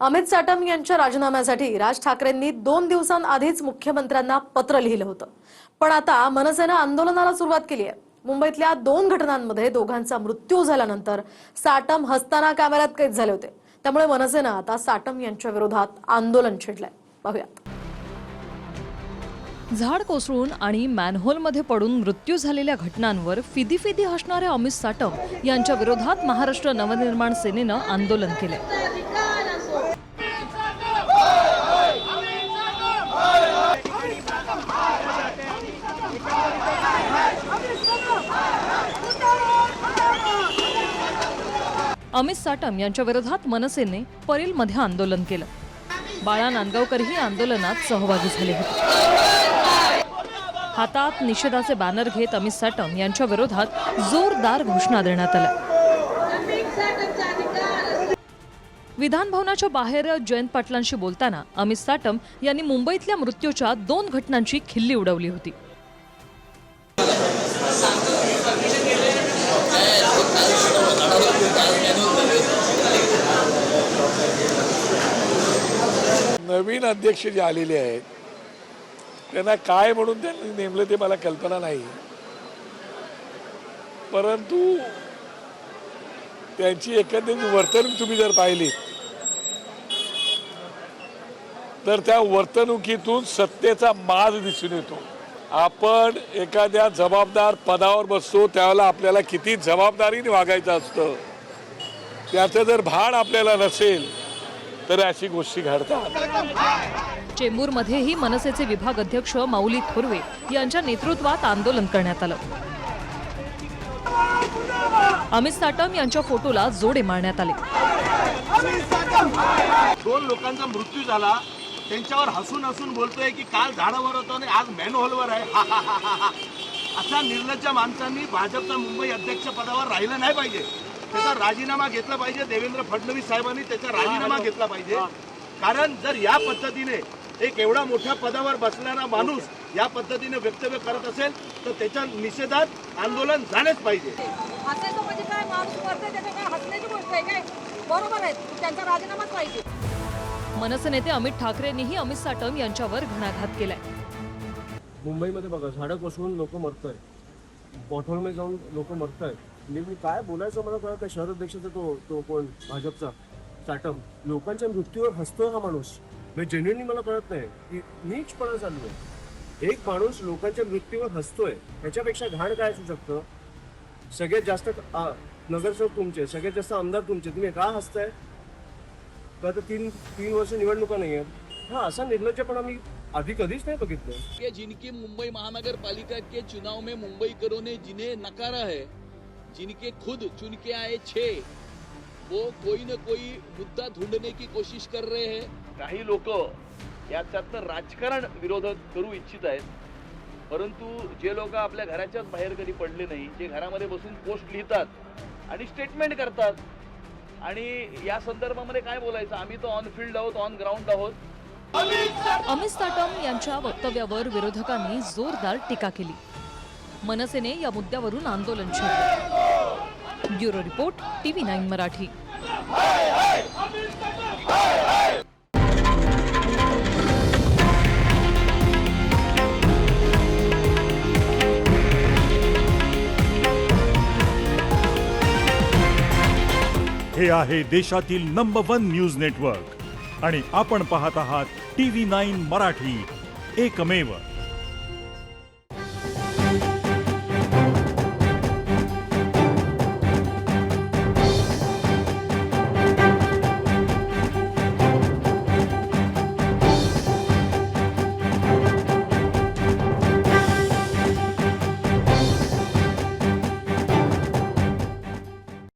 अमित साटम यांच्या राजीनाम्यासाठी राज ठाकरेंनी 2 दिवसांआधीच मुख्यमंत्र्यांना पत्र लिहिलं होतं। पण आता मनसेनं आंदोलनाला सुरुवात केली आहे। मुंबईतल्या 2 घटनांमध्ये दोघांचा मृत्यू झाल्यानंतर साटम हसताना कॅमेऱ्यात कैद झाले होते। त्यामुळे मनसेनं आता साटम यांच्या विरोधात आंदोलन छेडलंय। पाहूयात। झाड कोसळून आणि मॅनहोलमध्ये पडून मृत्यू झालेल्या घटनांवर फिदी हसणाऱ्या अमित साटम यांच्या विरोधात महाराष्ट्र नवनिर्माण सेनेनं आंदोलन केलंय। अमित साटम यांच्या विरोधात मनसेने परेलमध्ये आंदोलन केलं। बाळा नांदगावकरही आंदोलनात सहभागी झाले होते। हातात निषेधाचे बॅनर घेत अमित साटम यांच्या विरोधात जोरदार घोषणा देण्यात आल्या। विधान भवनाच्या बाहेर जयंत पाटलांशी बोलताना अमित साटम यांनी मुंबईतल्या मृत्यूच्या 2 घटनांची खिल्ली उडवली होती। नवीन अध्यक्ष जे आलेले आहेत त्यांना काय म्हणून त्यांनी नेमलं ते मला कल्पना नाही, परंतु त्यांची एकंदरीत वर्तणूक तुम्ही जर पाहिली तर त्या वर्तणुकीतून सत्तेचा माज दिसून येतो। आपण एखाद्या जबाबदार पदावर बसतो त्यावेळेला आपल्याला किती जबाबदारीने वागायचं असतं, त्याचं जर भान आपल्याला नसेल तर अशी गोष्टी घडतात। चेंबूरमध्येही मनसेचे विभाग अध्यक्ष माऊली थोरवे यांच्या नेतृत्वात आंदोलन करण्यात आलं। अमित साटम यांच्या फोटोला जोडे मारण्यात आले। 2 लोकांचा मृत्यू झाला, त्यांच्यावर हसून हसून बोलतोय की काल झाडावर होतो आणि आज मॅनहोलवर आहे। अशा निर्लज्ज माणसांनी भाजपचा मुंबई अध्यक्ष पदावर राहिलं नाही पाहिजे। त्याचा राजीनामा घेतला पाहिजे। देवेंद्र फडणवीस साहेबांनी त्याचा राजीनामा घेतला पाहिजे। कारण जर या पद्धतीने एक एवढा मोठ्या पदावर बसणारा माणूस या पद्धतीने वक्तव्य करत असेल तर त्याच्या निषेधात आंदोलन झालेच पाहिजे। हसायचं म्हणजे काय, माणूस मरते त्याच्या काय हसण्याची गोष्ट आहे काय? बरोबर आहे, त्यांचा राजीनामाच पाहिजे। मनसे नेते अमित ठाकरेंनीही अमित साटम यांच्यावर घणाघात केलाय। मुंबईमध्ये बघा झाडं कोसळून लोक मरताय, बॉटलमध्ये जाऊन लोक मरताय। मी काय बोलायचं मला कळत नाही। शहर अध्यक्षाचा तो कोण भाजपचा साटम लोकांच्या मृत्यूवर हसतोय हा माणूस। जेन्युइनली मला कळत नाही की नीचपणा चालू आहे। एक माणूस लोकांच्या मृत्यूवर हसतोय ह्याच्यापेक्षा घाण काय असू शकतं? सगळ्यात जास्त नगरसेवक तुमचे, सगळ्यात जास्त आमदार तुमचे, तुम्ही का हसताय? का तर 3 वर्ष निवडणुका नाही आहेत? हा असा निर्लज्जपणा मी अभी कधीच नहीं बघितलं। जिनकी मुंबई महानगर पालिका के चुनाव में मुंबईकरों ने जिन्हें नकारा है, जिनके खुद चुन के आए 6, वो कोई न कोई मुद्दा ढूंढने की कोशिश कर रहे हैं। काही लोक याच्यात राजकारण विरोधात करू इच्छित आहेत, परंतु जे लोक आपल्या घराच्याच बाहेर कधी पडले नाही, जे घरामध्ये बसून पोस्ट लिहितात आणि स्टेटमेंट करतात, आणि या संदर्भामध्ये काय बोलायचं, आम्ही तो ऑन फील्ड आहोत, ऑन ग्राउंड आहोत। अमित साटम यांच्या वक्तव्यावर विरोधकांनी जोरदार टीका केली। मनसेने या मुद्द्यावरून आंदोलन छेडलं। Bureau report TV9 Marathi. हे आहे देशातील नंबर 1 न्यूज नेटवर्क आणि आपण पाहत आहात TV9 मराठी, एकमेव।